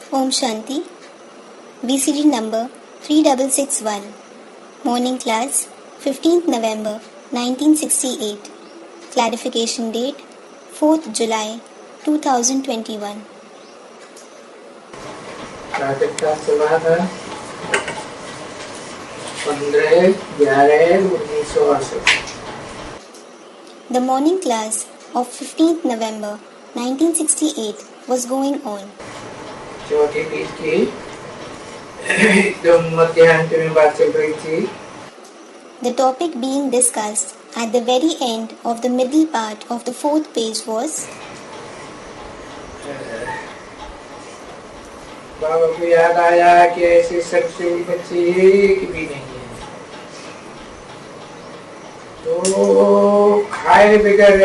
Om Shanti. VCD number 3661. Morning class 15th November 1968. Clarification date 4th July 2021. नाटक का समय है 15/11/1968. The morning class of 15th November 1968 was going on. चौथी पीठ की एकदम मध्यांत में बात चल रही थी. The topic being discussed at the very end of the middle part of the fourth page was बाबा को याद आया कि ऐसे सर्वसेबल बच्चे एक भी नहीं है, तो खाए बगैर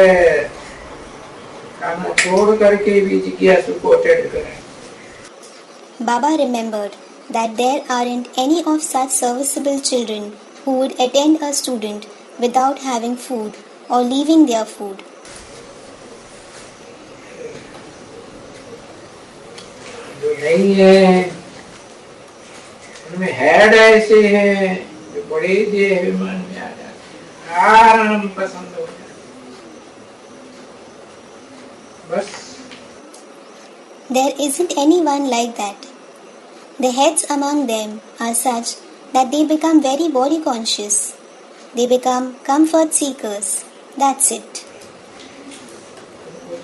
खाना छोड़ करके भी जिज्ञासु को अटेंड करें. Baba remembered that there aren't any of such serviceable children who would attend a student without having food or leaving their food. जो नहीं है उनमें हेड ऐसे हैं जो बड़े देहाभिमान में आ जाते हैं, आराम पसंद हो जाता बस. There isn't anyone like that. The heads among them are such that they become very body conscious. They become comfort seekers. That's it.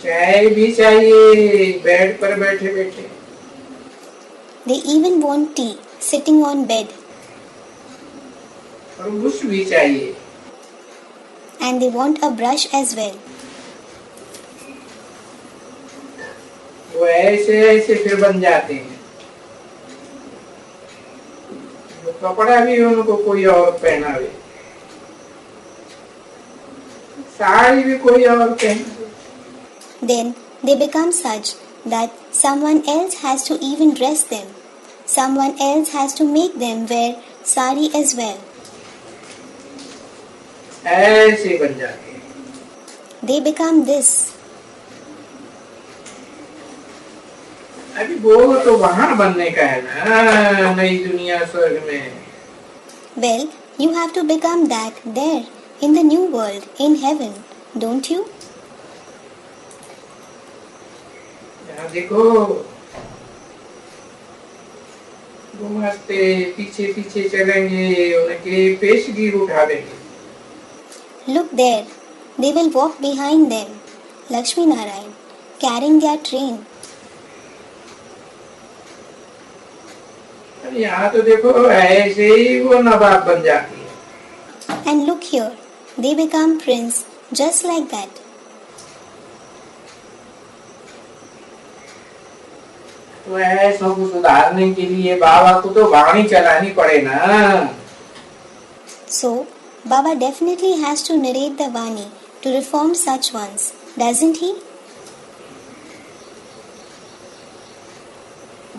चाय भी चाहिए बेड पर बैठे बैठे. They even want tea sitting on bed. और brush भी चाहिए. And they want a brush as well. वो ऐसे ऐसे फिर बन जाते हैं. कपड़ा भी उनको कोई और पहनावे, साड़ी भी कोई और पहनावे. Then they become such that someone else has to even dress them. Someone else has to make them wear sari as well. ऐसे बन जाते हैं. They become this. अभी वो तो वहाँ बनने का है ना, नई दुनिया स्वर्ग में. Well, you have to become that there, in the new world, in heaven, don't you? यहाँ देखो, घुमाते पीछे पीछे चलेंगे, उनके पेशगी उठा देंगे. Look there, they will walk behind them, Lakshmi-Narayan, carrying their train. यहाँ तो देखो ऐसे ही वो नवाब बन जाती है. And look here, they become prince just like that. तो ऐसों को सुधारने के लिए बाबा को तो वाणी चलानी पड़े ना. So, Baba definitely has to narrate the vani to reform such ones, doesn't he?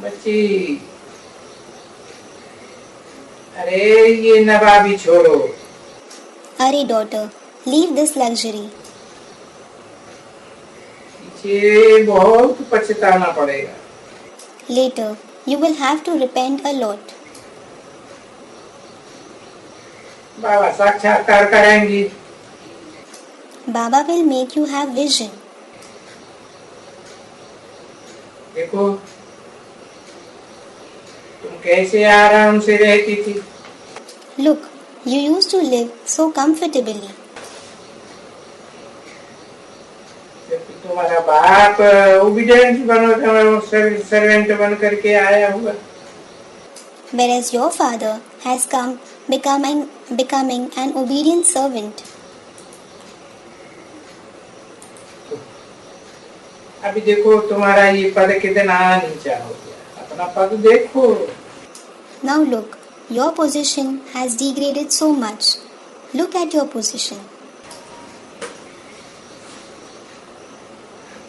बच्ची, अरे ये नवाबी छोड़ो. Arey daughter, leave this luxury. पीछे बहुत पछताना पड़ेगा. Later, you will have to repent a lot. बाबा साक्षात्कार करेंगी. Baba will make you have vision. देखो तुम कैसे आराम से रहती थी. Look, you used to live so comfortably. तुम्हारा बाप ओबीडिएंट सर्वेंट बन करके आया हुआ. Whereas your father has come becoming an obedient servant. अभी देखो तुम्हारा ये पद कितना नीचा हो गया. अपना पद देखो. Now look, your position has degraded so much. Look at your position.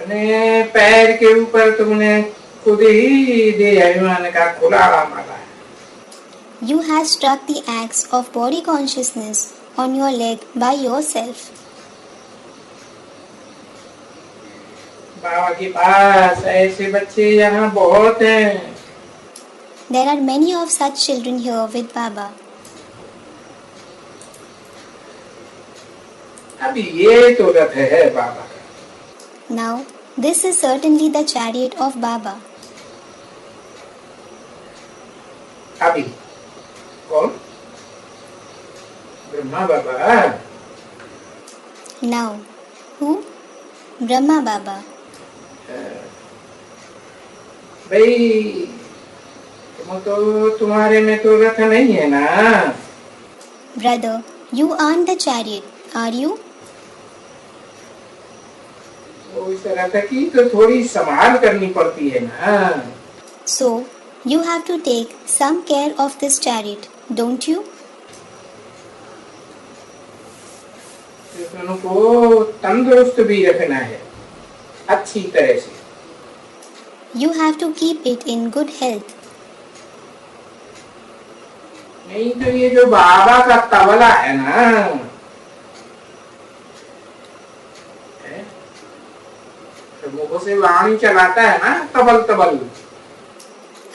अपने पैर के ऊपर तुमने खुद ही देहाभिमान का खुलाड़ा मारा है. You have struck the axe of body consciousness on your leg by yourself. बाबा के पास ऐसे बच्चे यहाँ बहुत हैं. There are many of such children here with Baba. अभी ये तो रथ है बाबा का। Now, this is certainly the chariot of Baba. अभी कौन? ब्रह्मा बाबा। Now, who? Brahma Baba. भाई तुम्हारे में तो रथ नहीं है ना? Brother, you aren't the chariot, are you? तो इस रथ की तो थोड़ी संभाल करनी पड़ती है ना। So, you have to take some care of this chariot, don't you? उनको तंदुरुस्त भी रखना है अच्छी तरह से। You have to keep it in good health. नहीं तो ये जो बाबा का तबला है ना, तो मुंह से वाणी चलाता है ना, तबल तबल।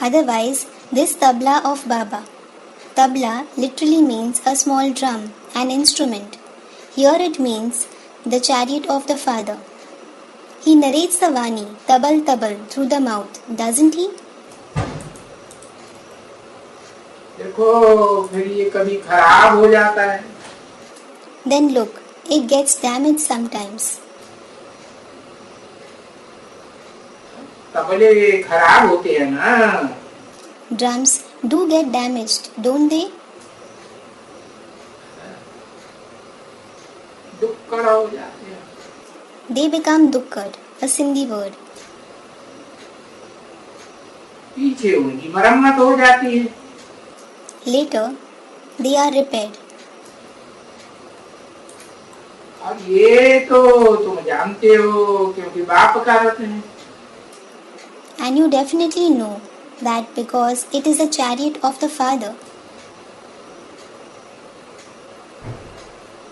Otherwise, this tabla of Baba. Tabla literally means a small drum, an instrument. Here it means the chariot of the Father. He narrates the vani, tabal tabal, through the mouth, doesn't he? देखो फिर ये कभी खराब हो जाता है। Then look, it gets damaged sometimes. तबले खराब होते हैं ना। Drums do get damaged, don't they? दुक्कड़ हो जाते हैं। They become dukkad, a Sindhi word. पीछे उनकी मरम्मत हो जाती है। Later, they are repaired. और ये तो तुम जानते हो क्योंकि बाप का रथ है। And you definitely know that because it is a chariot of the Father.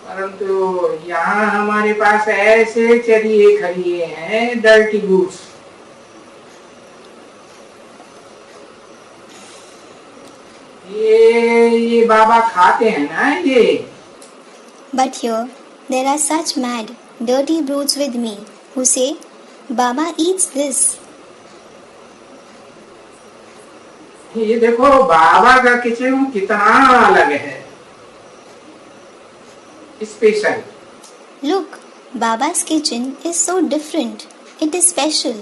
परंतु यहाँ हमारे पास ऐसे चरिए खड़िए हैं, डर्टी बूट्स। ये बाबा खाते हैं ना ये। But here, there are such mad, dirty brutes with me who say, Baba eats this. ये देखो बाबा का किचन कितना अलग है, special. Look, Baba's kitchen is so different. It is special.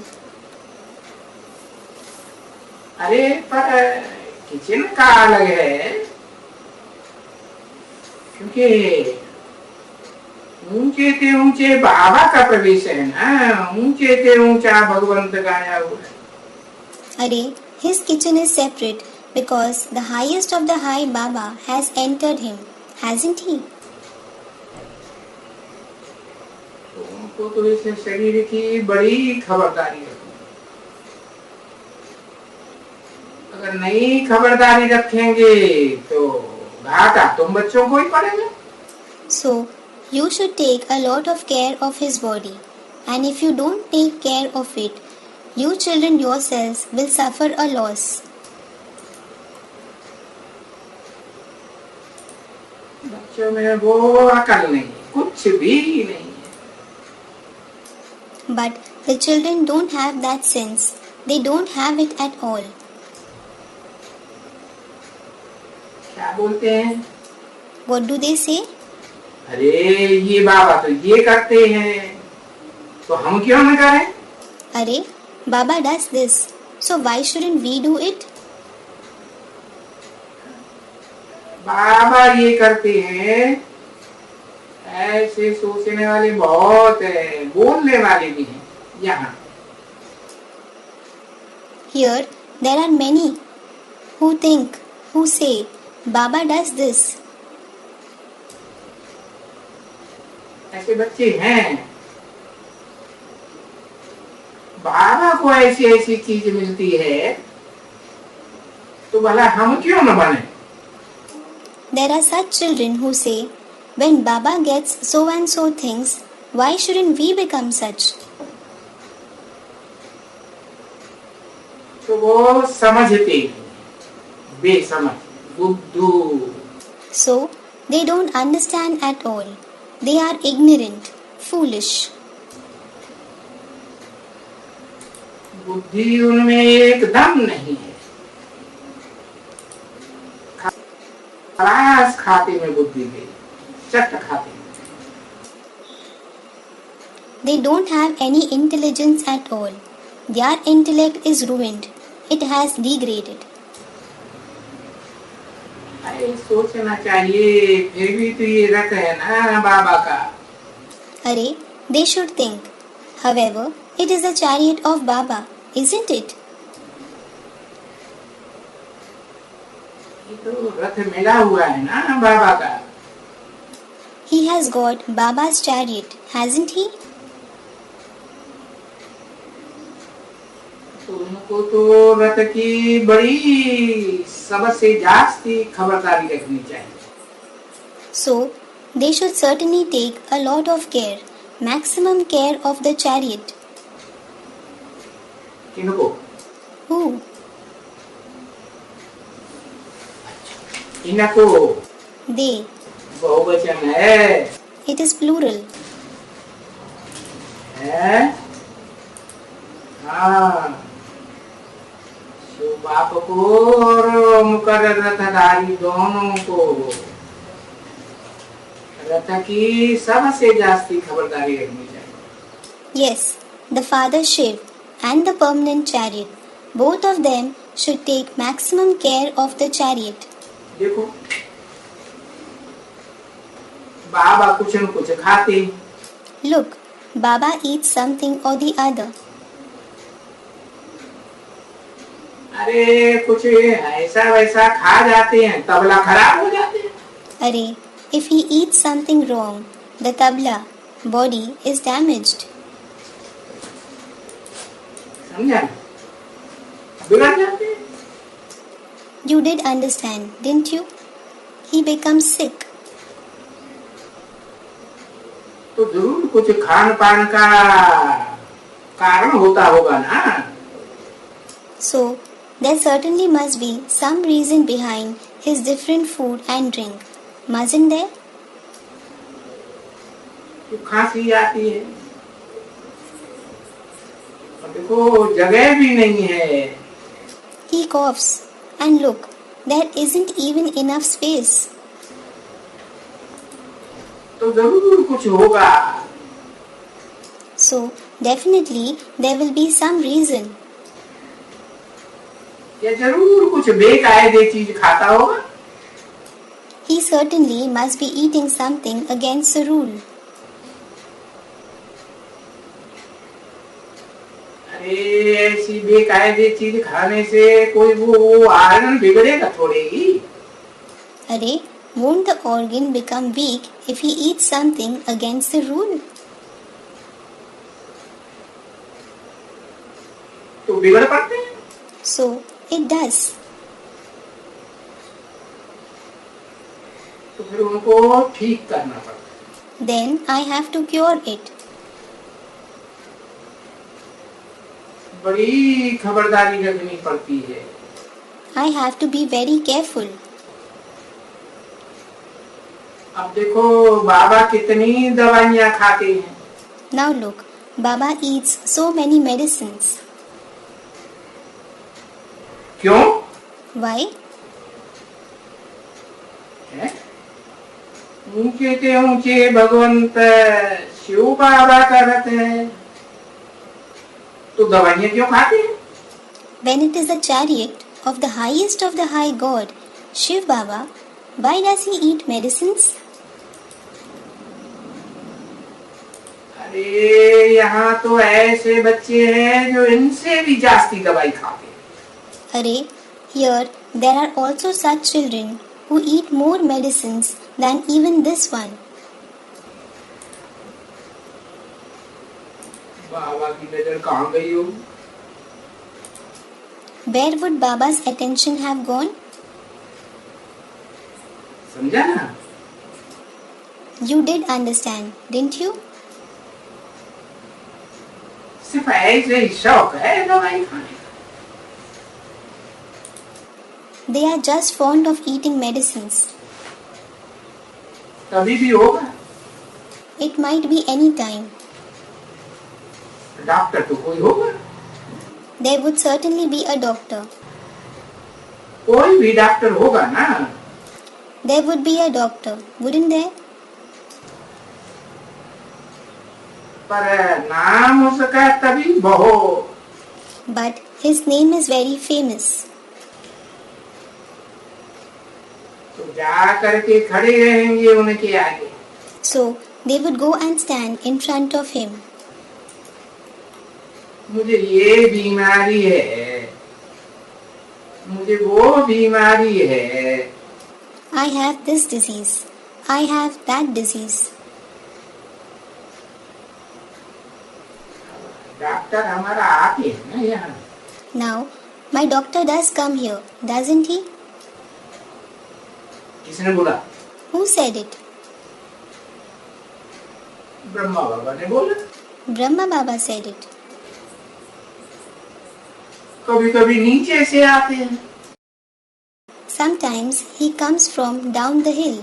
अरे पर किचन का अलग है क्योंकि ऊंचे से ऊंचे बाबा का प्रवेश है ना, ऊंचे से ऊंचा भगवंत गाया हुआ है। Arey, his kitchen is separate because the highest of the high Baba has entered him, hasn't he? तो उनको तो इस शरीर की बड़ी खबरदारी है। अगर नहीं खबरदारी रखेंगे तो घाटा तुम बच्चों को ही पड़ेगा। So, you should take a lot of care of his body. And if you don't take care of it, you children yourselves will suffer a loss. बच्चों में वो अकल नहीं, कुछ भी नहीं है। But the children don't have that sense. They don't have it at all. क्या बोलते हैं? What do they say? अरे ये बाबा तो ये करते हैं, तो हम क्यों न करें? Arey, Baba does this, so why shouldn't we do it? बाबा ये करते हैं, ऐसे सोचने वाले बहुत है, बोलने वाले भी हैं यहाँ। Here, there are many who think, who say, Baba does this. ऐसे बच्चे हैं। बाबा को ऐसी ऐसी चीज मिलती है, तो भला हम क्यों न बने? There are such children who say, when Baba gets so and so things, why shouldn't we become such? तो वो समझते हैं। बेसमझ, बुद्धू। So, they don't understand at all. They are ignorant, foolish. बुद्धि उनमें एकदम नहीं है। खलास खाते में बुद्धि गई, चट खाते में। They don't have any intelligence at all. Their intellect is ruined. It has degraded. अरे सोचना चाहिए, फिर भी तो ये रथ है ना बाबा का। Arey, they should think. However, it is the chariot of Baba, isn't it? ये तो रथ मिला हुआ है ना बाबा का। He has got Baba's chariot, hasn't he? तो उनको तो रथ की बड़ी सबसे जास्ती खबरदारी रखनी चाहिए। So, they should certainly take a lot of care, maximum care of the chariot. किनको? Who? इनको। They. बहुवचन है। It is plural. है? हाँ। शिव बाप को और मुकर्रर रथधारी दोनों को रथ की सबसे जास्ती खबरदारी रखनी चाहिए। Yes, the Father Shiv and the permanent chariot, both of them should take maximum care of the chariot. देखो, बाबा कुछ न कुछ खाते। Look, Baba eats something or the other. अरे कुछ ऐसा वैसा खा जाते हैं, तबला खराब हो जाते हैं। Arey, if he eats something wrong, the tabla, body is damaged. समझा? बिगड़ जाते हैं। You did understand, didn't you? He becomes sick. तो जरूर कुछ खान पान का कारण होता होगा ना। So, there certainly must be some reason behind his different food and drink, mustn't there? तो खांसी आती है और देखो जगह भी नहीं है। He coughs, and look, there isn't even enough space. तो जरूर कुछ होगा। So, definitely there will be some reason. या जरूर कुछ बेकायदे चीज खाता होगा। He certainly must be eating something against the rule. अरे ऐसी बेकायदे चीज खाने से कोई वो आयरन बिगड़ेगा थोड़ी ही। Arey, won't the organ become weak if he eats something against the rule? तो बिगड़ पड़ते हैं। So, it does. तो फिर उनको ठीक करना पड़ता है। Then I have to cure it. बड़ी खबरदारी रखनी पड़ती है। I have to be very careful. अब देखो बाबा कितनी दवाइयाँ खाते हैं। Now look, Baba eats so many medicines. क्यों? Why? ऊंचे के ऊंचे भगवंत शिव बाबा का रथ है, तो दवाइयाँ क्यों खाते हैं? When it is the chariot of the high God, Shiv Baba, why does he eat medicines? अरे यहाँ तो ऐसे बच्चे हैं जो इनसे भी जास्ती दवाई खाते हैं। Arey, here there are also such children who eat more medicines than even this one. बाबा की नजर कहाँ गई हो? Where would Baba's attention have gone? समझा ना? You did understand, didn't you? सिर्फ ऐसे ही शौक है दवाई खाने का। They are just fond of eating medicines. कभी भी होगा, It might be any time. Doctor तो कोई होगा, There would certainly be a doctor. कोई भी डॉक्टर होगा ना. There would be a doctor, wouldn't there? पर नाम उसका तभी बहुत. But his name is very famous. तो जा करके खड़े रहेंगे उनके आगे. So they would go and stand in front of him. मुझे ये बीमारी है, मुझे वो बीमारी है. I have this disease. I have that disease. Doctor हमारा आते हैं ना यहाँ. Now, my doctor does come here, doesn't he? किसने बोला? Who said it? ब्रह्मा बाबा ने बोला. Brahma Baba said it. कभी कभी नीचे से आते हैं. Sometimes he comes from down the hill.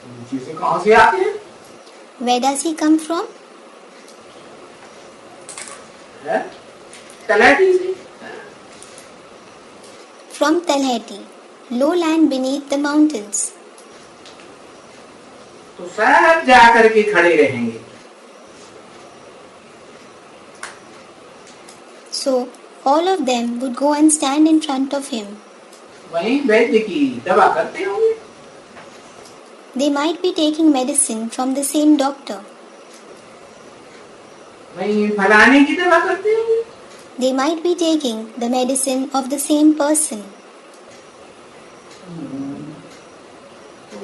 नीचे से कहाँ से आते हैं? Where does he come from? तलहटी से. From Talhati, lowland beneath the mountains. तो सब जा करके खड़े रहेंगे. So, all of them would go and stand in front of him. वहीं वैद्य की दवा करते होंगे. They might be taking medicine from the same doctor. वहीं फलाने की दवा करते होंगे. They might be taking the medicine of the same person.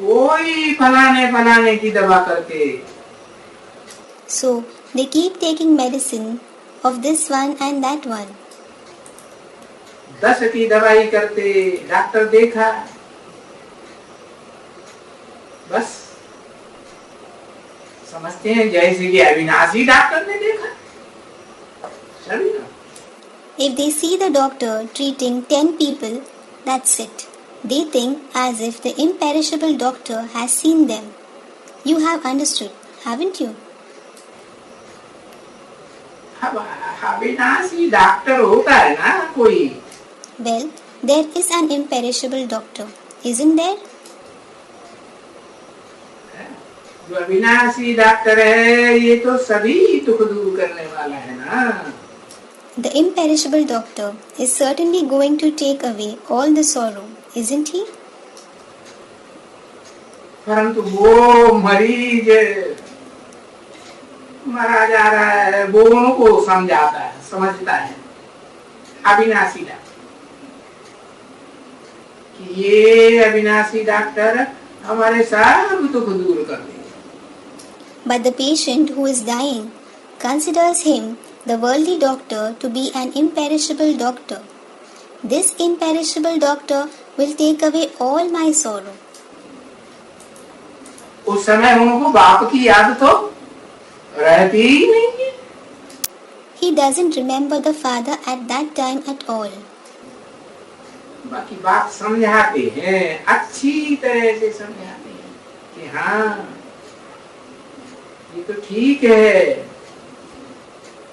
वही फलाने फलाने की दवा करके. So, they keep taking medicine of this one and that one. 10 की दवाई करते. डॉक्टर देखा, बस समझते हैं जैसे कि अविनाशी डॉक्टर ने देखा. सभी ना. If they see the doctor treating 10 people, that's it. They think as if the imperishable doctor has seen them. You have understood, haven't you? अविनाशी डॉक्टर होता है ना कोई. Well, there is an imperishable doctor, isn't there? जो अविनाशी doctor है ये तो सभी दुख दूर करने वाला है ना. The imperishable doctor is certainly going to take away all the sorrow, isn't he? परंतु वो मरीज मरा जा रहा है, वो उनको समझाता है, समझता है अविनाशी डॉक्टर कि ये अविनाशी डॉक्टर हमारे सब दुख दूर कर देंगे. But the patient who is dying considers him, the worldly doctor, to be an imperishable doctor. This imperishable doctor will take away all my sorrow. उस समय उनको बाप की याद तो रहती ही नहीं है. He doesn't remember the father at that time at all. बाकी बात समझाते हैं, अच्छी तरह से समझाते हैं कि हाँ ये तो ठीक है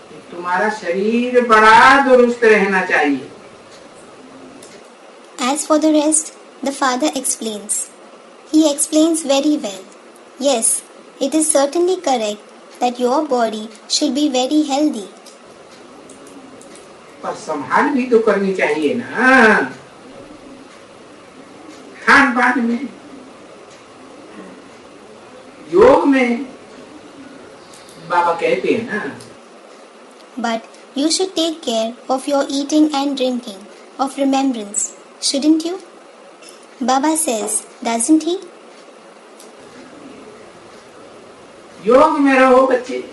कि तुम्हारा शरीर बड़ा दुरुस्त रहना चाहिए. As for the rest, the father explains. He explains very well. Yes, it is certainly correct that your body should be very healthy. पर संभाल भी तो करनी चाहिए ना. खान पान में, योग में बाबा कहते हैं ना. But you should take care of your eating and drinking, of remembrance, shouldn't you? Baba says, doesn't he? योग में रहो बच्चे,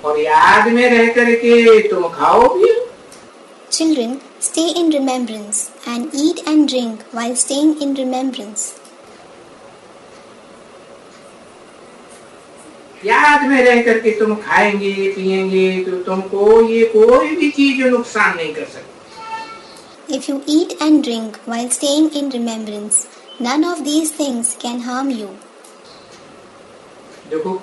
और याद में रह करके तुम खाओ भी. Children, stay in remembrance and eat and drink while staying in remembrance. याद में रह करके तुम खाएंगे पिएंगे तो तुमको ये कोई भी चीज नुकसान नहीं कर सकती. If you eat and drink while staying in remembrance, none of these things can harm you. देखो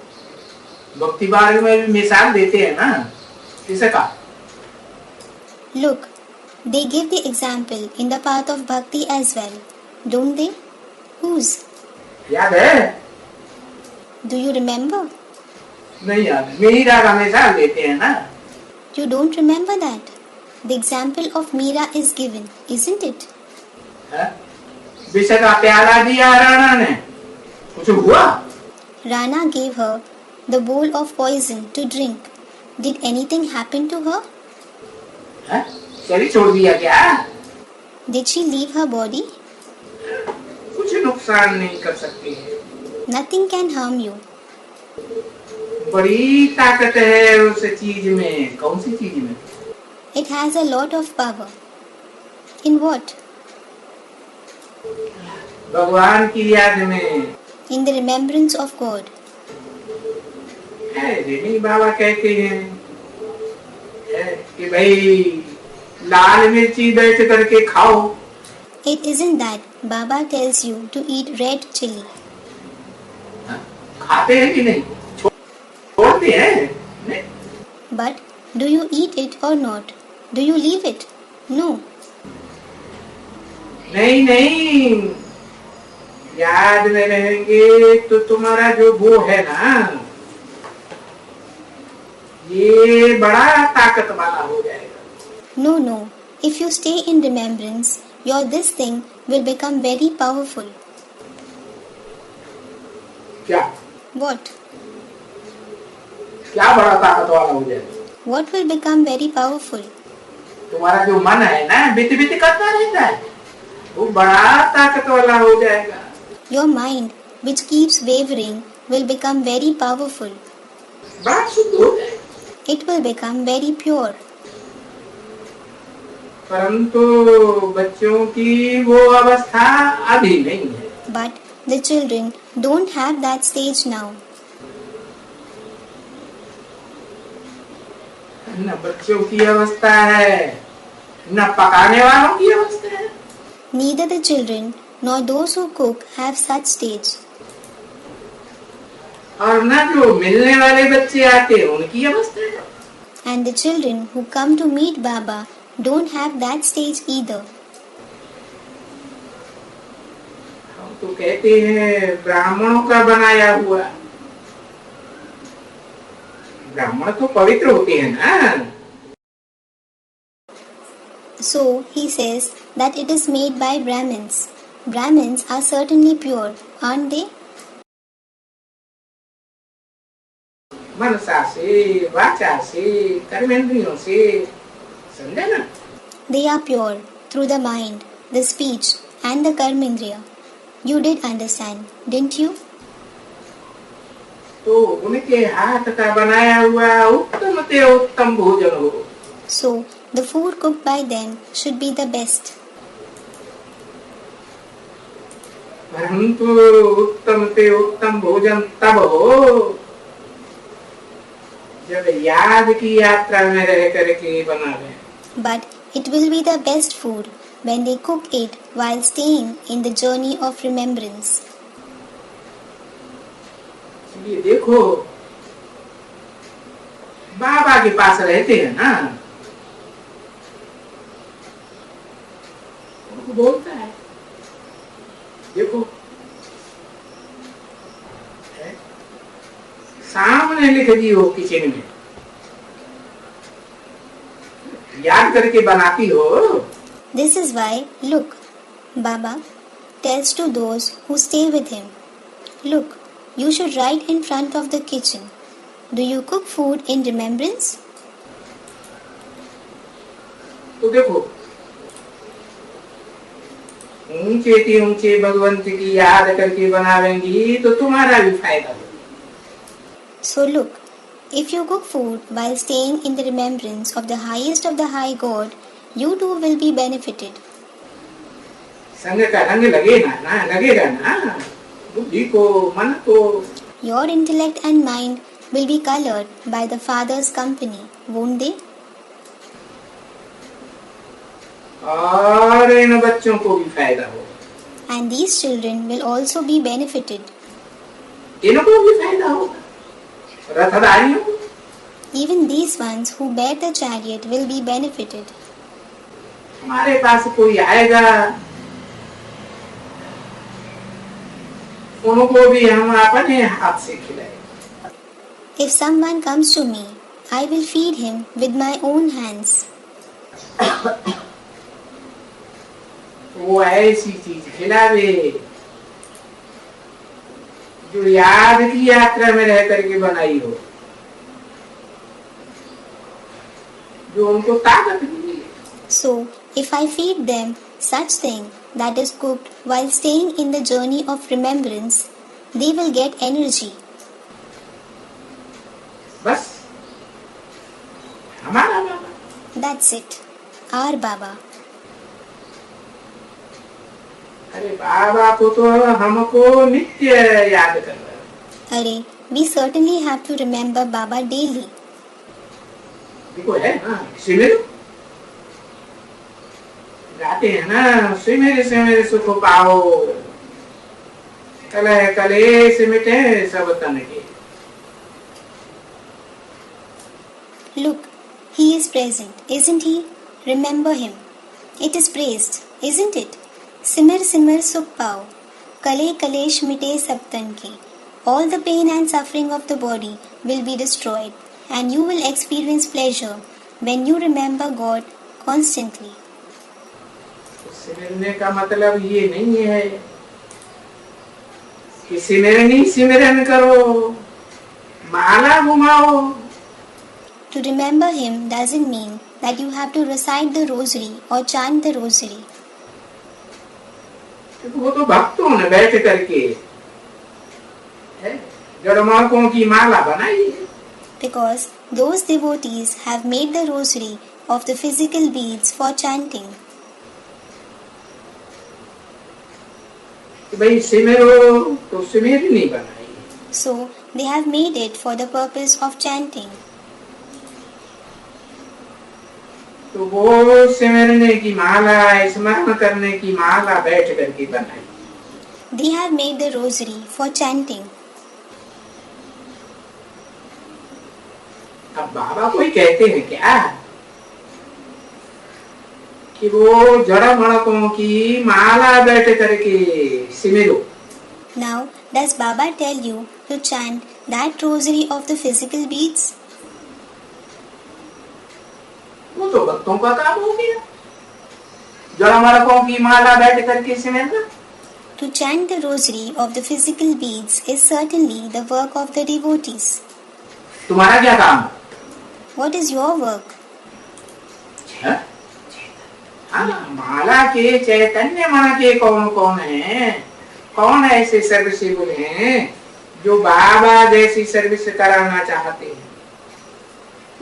भक्ति मार्ग में भी मिसाल देते हैं ना इसका. Look, they give the example in the path of bhakti as well, don't they? Whose? याद है? Do you remember? नहीं याद. मीरा का मिसाल देते हैं ना. You don't remember that? The example of Meera is given, isn't it? विष का प्याला दिया राणा ने. कुछ हुआ? Rana gave her the bowl of poison to drink. Did anything happen to her? शरीर छोड़ दिया क्या? Did she leave her body? कुछ नुकसान नहीं कर सकती है. Nothing can harm you. बड़ी ताकत है उस चीज में. कौन सी चीज में? It has a lot of power. In what? भगवान की याद में. In the remembrance of God. रेमी बाबा कहते हैं कि भाई लाल मिर्ची बैठ करके खाओ. It isn't that Baba tells you to eat red chili. खाते हैं कि नहीं? छोड़ते हैं नहीं? But do you eat it or not? Do you leave it? No. नहीं याद में रहेंगे तो तुम्हारा जो वो है ना ये बड़ा ताकत वाला हो जाएगा. No. If you stay in remembrance, your this thing will become very powerful. क्या? What? क्या बड़ा ताकत वाला हो जाएगा? What will become very powerful? तुम्हारा जो मन है ना बीती करता रहता है वो बड़ा ताकत वाला हो जाएगा. Your mind, which keeps wavering, will become very powerful. बड़ा शुद्ध हो जाएगा. It will become very pure. परंतु बच्चों की वो अवस्था अभी नहीं है. But the children don't have that stage now. न बच्चों की अवस्था है न पकाने वालों की अवस्था है. Neither the children nor those who cook have such stage. और न जो मिलने वाले बच्चे आते हैं उनकी अवस्था है. And the children who come to meet Baba don't have that stage either. हम तो कहते हैं ब्राह्मणों का बनाया हुआ. ब्राह्मण तो पवित्र होते हैं ना. So he says that it is made by Brahmins. Brahmins are certainly pure, aren't they? मनसा से वाचा से कर्मेंद्रियों से. समझे ना? They are pure through the mind, the speech and the karmendriya. You did understand, didn't you? तो उनके हाथ का बनाया हुआ उत्तम ते उत्तम भोजन हो. So the food cooked by them should be the best. परंतु उत्तम ते उत्तम भोजन तब हो जब याद की यात्रा में रह करके बनावे. But it will be the best food when they cook it while staying in the journey of remembrance. ये देखो बाबा के पास रहते हैं ना उनको बोलता है देखो सामने लिख दी हो किचन में याद करके बनाती हो. This is why, look, Baba tells to those who stay with him, look, you should write in front of the kitchen. Do you cook food in remembrance? तो देखो ऊंचे भगवंत की याद करके बनावेंगी तो तुम्हारा भी फायदा होगा. So look, if you cook food while staying in the remembrance of the highest of the high God, you too will be benefited. संग का रंग लगेगा ना बुद्धि को मन को. Your intellect and mind will be colored by the Father's company, won't they? और इन बच्चों को भी फायदा होगा। And these children will also be benefited. इनको भी फायदा होगा, रथधारियों को। Even these ones who bear the chariot will be benefited. हमारे पास कोई आएगा, उनको भी हम अपने हाथ से खिलाएंगे। If someone comes to me, I will feed him with my own hands. वो ऐसी चीज खिलावे जो याद की यात्रा में रह करके बनाई हो, जो उनको ताकत मिले। So, if I feed them such thing that is cooked while staying in the journey of remembrance, they will get energy. बस हमारा बाबा। That's it. Our Baba. अरे बाबा को तो हमको नित्य याद करना है। Arey, we certainly have to remember Baba daily. देखो है ना, सिमर गाते हैं ना, सिमर सिमर सुख पाओ, कलह कलेश मिटे सब तन के। Look, he is present, isn't he? Remember him. It is praised, isn't it? Simir simir sukh pao, kale kalesh mite sab tan ke. All the pain and suffering of the body will be destroyed, and you will experience pleasure when you remember God constantly. सिमरने का मतलब ये नहीं है कि सिमरनी सिमरन करो, माला घुमाओ। To remember him doesn't mean that you have to recite the rosary or chant the rosary. वो तो भक्तों ने बैठ करके जड़मार्कों की माला बनाई है। Because those devotees have made the rosary of the physical beads for chanting. भाई सिमरो तो सिमरनी बनाई। So they have made it for the purpose of chanting. तो वो सिमरने की माला, स्मरण करने की माला बैठ करके बनाई। They have made the rosary for chanting. अब बाबा कोई कहते हैं क्या कि वो जड़ मणकों की माला बैठ करके सिमरो? Now, does Baba tell you to chant that rosary of the physical beads? वो तो भक्तों का काम हो गया, जड़ मणकों की माला बैठ करके सिमरना। To chant the rosary of the physical beads is certainly the work of the devotees. तुम्हारा क्या काम है? What is your work? माला के चैतन्य मन के कौन कौन है, कौन ऐसे सर्विसेबल हैं जो बाबा जैसी सर्विस कराना चाहते हैं,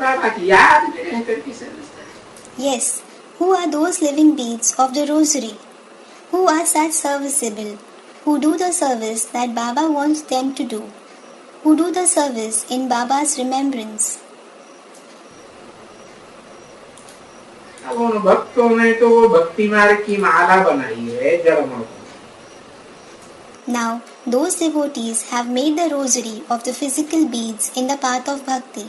बाबा की याद में रह करके सर्विस करें। Yes, who are those living beads of the rosary? Who are such serviceable, who do the service that Baba wants them to do, who do the service in Baba's remembrance? अब उन भक्तों ने तो भक्ति मार्ग की माला बनाई है जड़मों को। Now, those devotees have made the rosary of the physical beads in the path of bhakti.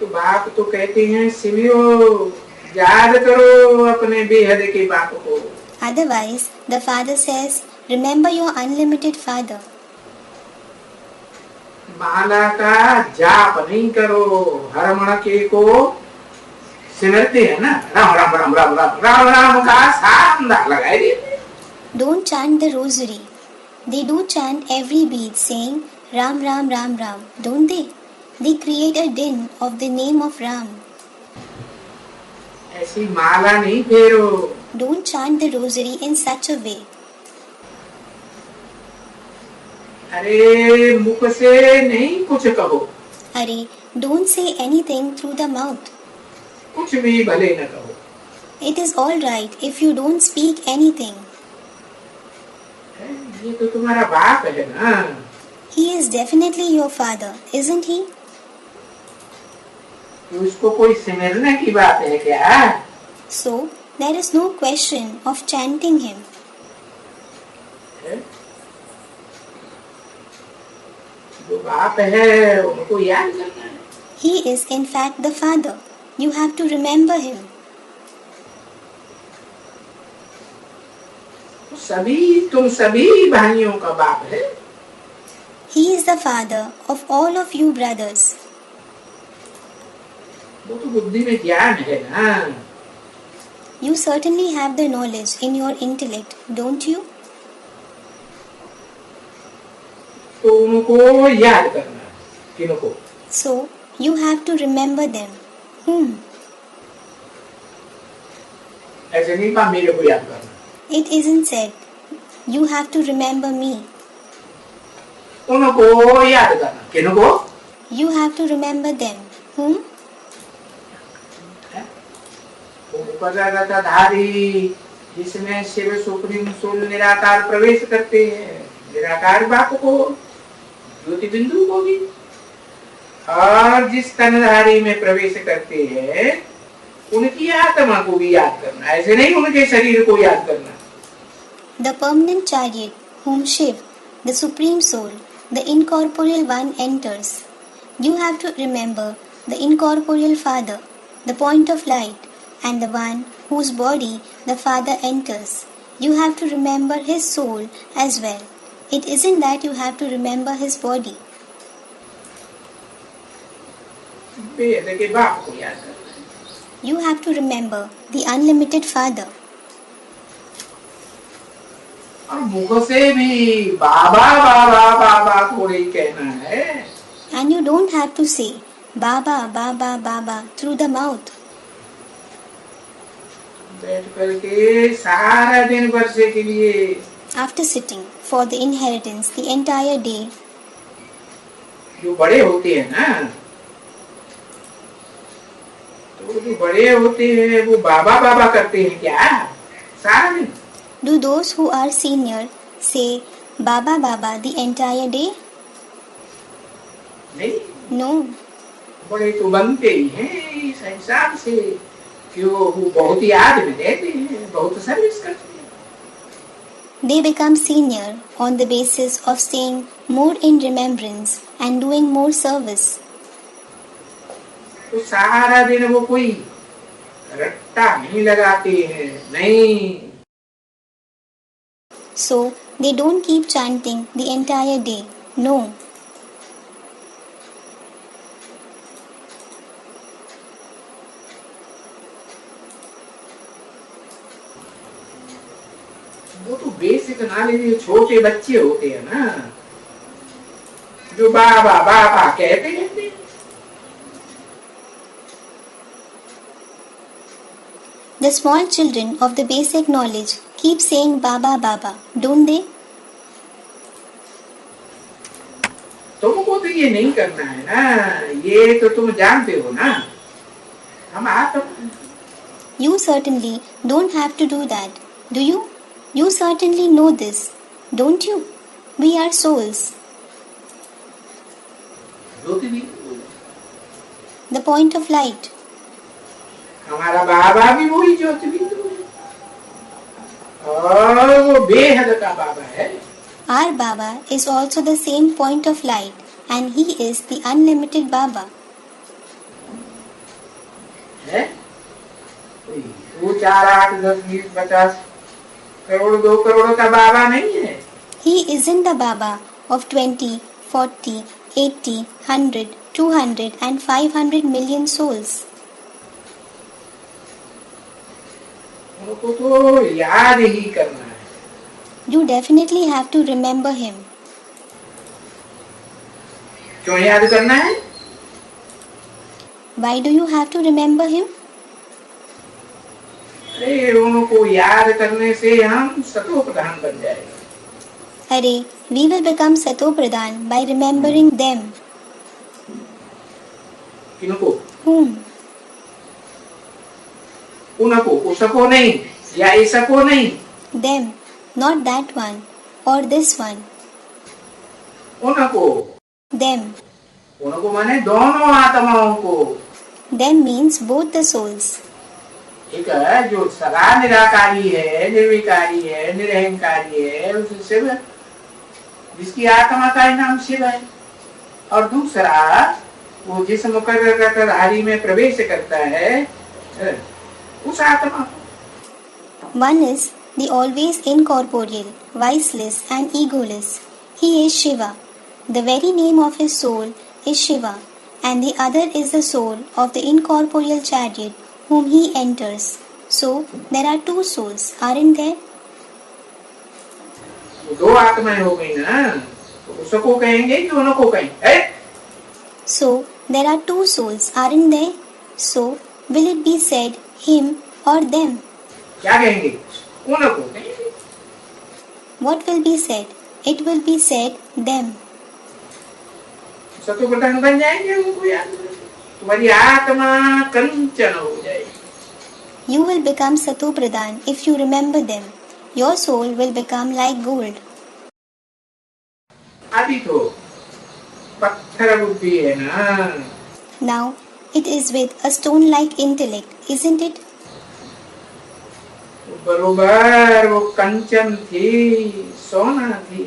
तो बाप तो कहते हैं सिमरो, याद करो अपने बेहद के बाप को। Otherwise, the father says, remember your unlimited father. माला का जाप नहीं करो, हर मणके को सिमरते हैं ना, राम राम राम राम राम राम राम का सांदा लगाए देते। Don't chant the rosary. They do chant every bead saying Ram Ram Ram Ram, don't they? They create a din of the name of Ram. ऐसी माला नहीं फेरो। Don't chant the rosary in such a way. अरे मुख से नहीं कुछ कहो। Arey, don't say anything through the mouth. कुछ भी भले न कहो। It is all right if you don't speak anything. ये तो तुम्हारा बाप है ना। He is definitely your father, isn't he? तो उसको कोई सिमरने की बात है क्या? So, there is no question of chanting him. जो बाप है उनको याद करना है. He is in fact the father. You have to remember him. तुम सभी भाइयों का बाप है. He is the father of all of you brothers. वो तो बुद्धि में ज्ञान है ना. You certainly have the knowledge in your intellect, don't you? तो उनको याद करना है. किनको? So, you have to remember them. Whom? ऐसे नहीं कहा मेरे को याद करना. It isn't said, you have to remember me. उनको याद करना. किनको? You have to remember them. Whom? धारी जिसमें शिव सुप्रीम सोल निराकार प्रवेश करते हैं. निराकार बाप को, ज्योति बिंदु को भी, और जिस तनधारी में प्रवेश करते हैं उनकी आत्मा को भी याद करना. ऐसे नहीं उनके शरीर को याद करना. The permanent chariot, whom Shiv, the supreme soul, the incorporeal one enters. You have to remember the incorporeal father, the point of light, and the one whose body the father enters. You have to remember his soul as well. It isn't that you have to remember his body. वेद के बाप को याद करना. You have to remember the unlimited father. और मुख से भी बाबा बाबा बाबा थोड़े ही कहना है. And you don't have to say Baba, Baba, Baba through the mouth. बैठ करके सारा दिन वर्षे के लिए. After sitting for the inheritance the entire day. जो बड़े होते हैं ना, तो जो बड़े होते हैं वो बाबा बाबा करते हैं क्या सारा दिन? Do those who are senior say Baba Baba the entire day? नहीं. No. बड़े तो बनते ही हैं इस हिसाब से कि वो बहुत याद में रहते हैं, बहुत सर्विस करते हैं. They become senior on the basis of staying more in remembrance and doing more service. तो सारा दिन वो कोई रट्टा नहीं लगाते हैं. नहीं. So, they don't keep chanting the entire day. No. वो तो बेसिक नॉलेज छोटे बच्चे होते हैं ना, जो बाबा बाबा कहते रहते हैं. The small children of the basic knowledge keep saying Baba Baba, don't they? तुमको तो ये नहीं करना है ना, ये तो तुम जानते हो ना. हम आत्मा. You certainly don't have to do that, do you? You certainly know this, don't you? We are souls. ज्योति भी. The point of light. हमारा बाबा भी वही ज्योति बिंदु है और वो बेहद का बाबा है. Our Baba is also the same point of light and he is the unlimited Baba. है? वो 4, 8, 10, 20, 50 करोड़ 2 करोड़ का बाबा नहीं है. He isn't the Baba of 20, 40, 80, 100, 200 and 500 million souls. उनको तो याद ही करना है. You definitely have to remember him. क्यों याद करना है? Why do you have to remember him? अरे उनको याद करने से हम सतो प्रधान बन जाएंगे. Arey, we will become Sato Pradhan by remembering them. किनको? Whom? उनको, उसको नहीं या इसको नहीं. Them, not that one or this one. उनको, them. उनको माने दोनों आत्माओं को। Them means both the souls. एक जो सदा निराकारी है, निर्विकारी है, निरहंकारी है, उस शिव, जिसकी आत्मा का नाम शिव है, और दूसरा वो जिस मुकर्ररधारी में प्रवेश करता है उस आत्मा। One is the always incorporeal, viceless and egoless. He is Shiva. The very name of his soul is Shiva, and the other is the soul of the incorporeal chariot whom he enters. So there are two souls, aren't there? दो आत्माएं हो गई ना, तो उसको कहेंगे कि उनको कहेंगे। So there are two souls, aren't there? So will it be said him or them? क्या कहेंगे? उनको कहेंगे। What will be said? It will be said them. सतो प्रधान बन जाएंगे उनको याद, तुम्हारी आत्मा कंचन हो जाएगी। You will become Sato Pradhan if you remember them. Your soul will become like gold. अभी तो पत्थर बुद्धि है ना। Now it is with a stone-like intellect, isn't it? बरोबर वो कंचन थी, सोना थी,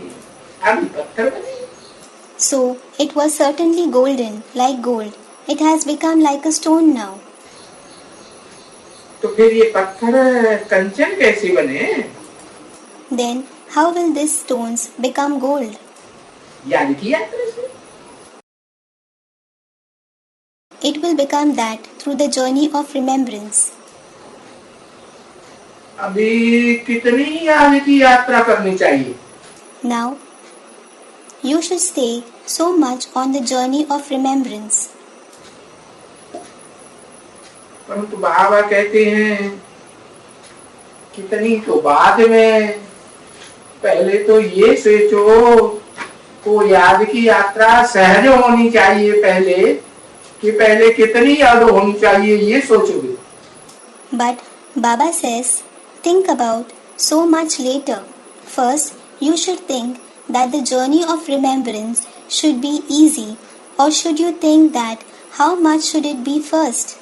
अभी पत्थर बनी। So it was certainly golden, like gold. It has become like a stone now. तो फिर ये पत्थर कंचन कैसे बने? Then how will these stones become gold? याद किया कैसे? It will become that through the journey of remembrance. अभी कितनी याद की यात्रा करनी चाहिए? Now you should stay so much on the journey of remembrance. परंतु बाबा कहते हैं कितनी तो बाद में, पहले तो ये सोचो को याद की यात्रा सहज होनी चाहिए, पहले कितनी याद होनी चाहिए ये सोचोगे। But Baba says, think about so much later. First, you should think that the journey of remembrance should be easy, or should you think that how much should it be first?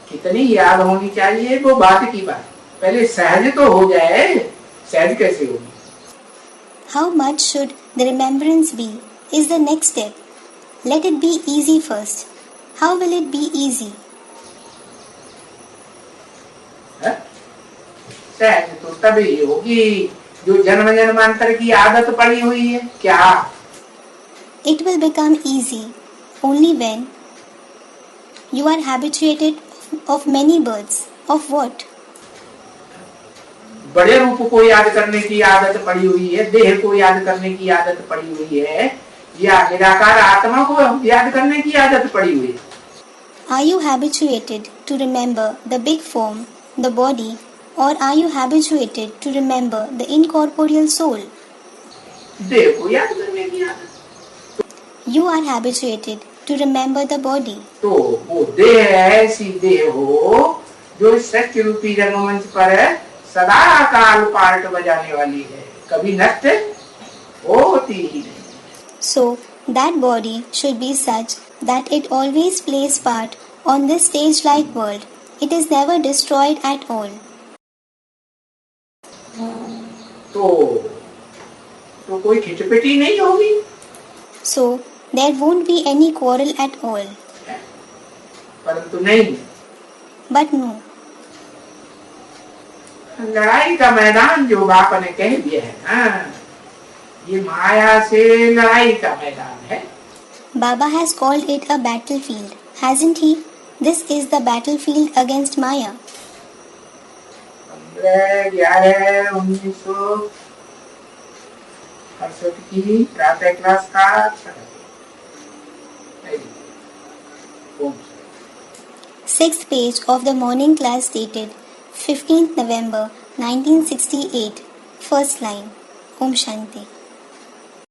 कितनी याद होनी चाहिए वो बात की बात, पहले सहज तो हो जाए। सहज कैसे होगी? How much should the remembrance be is the next step. Let it be easy first. How will it be easy? सहज तो तभी होगी जो जन्म जन्मांतर की आदत पड़ी हुई है। क्या? It will become easy only when you are habituated of many births. Of what? बड़े रूप को याद करने की आदत पड़ी हुई है, देह को याद करने की आदत पड़ी हुई है, या निराकार आत्मा को याद करने की आदत पड़ी हुई है? Are you habituated to remember the big form, the body, or are you habituated to remember the incorporeal soul? देह को याद करने की आदत। You are habituated to remember the body. तो वो देह ऐसी देह हो जो सत्य रूपी रंगमंच पर सदा काल पार्ट बजाने वाली है, कभी नष्ट होती ही नहीं। So that body should be such that it always plays part on this stage-like world. It is never destroyed at all. तो कोई खिचपिटी नहीं होगी। So there won't be any quarrel at all. परंतु नहीं, But no, लड़ाई का मैदान जो बाप ने कह दिया है ना, ये माया से लड़ाई का मैदान है। Baba has called it a battlefield, hasn't he? This is the battlefield against Maya. 15/11/1968 की प्रातः क्लास का 6th page of the morning class dated 15th November 1968. First line. Om Shanti.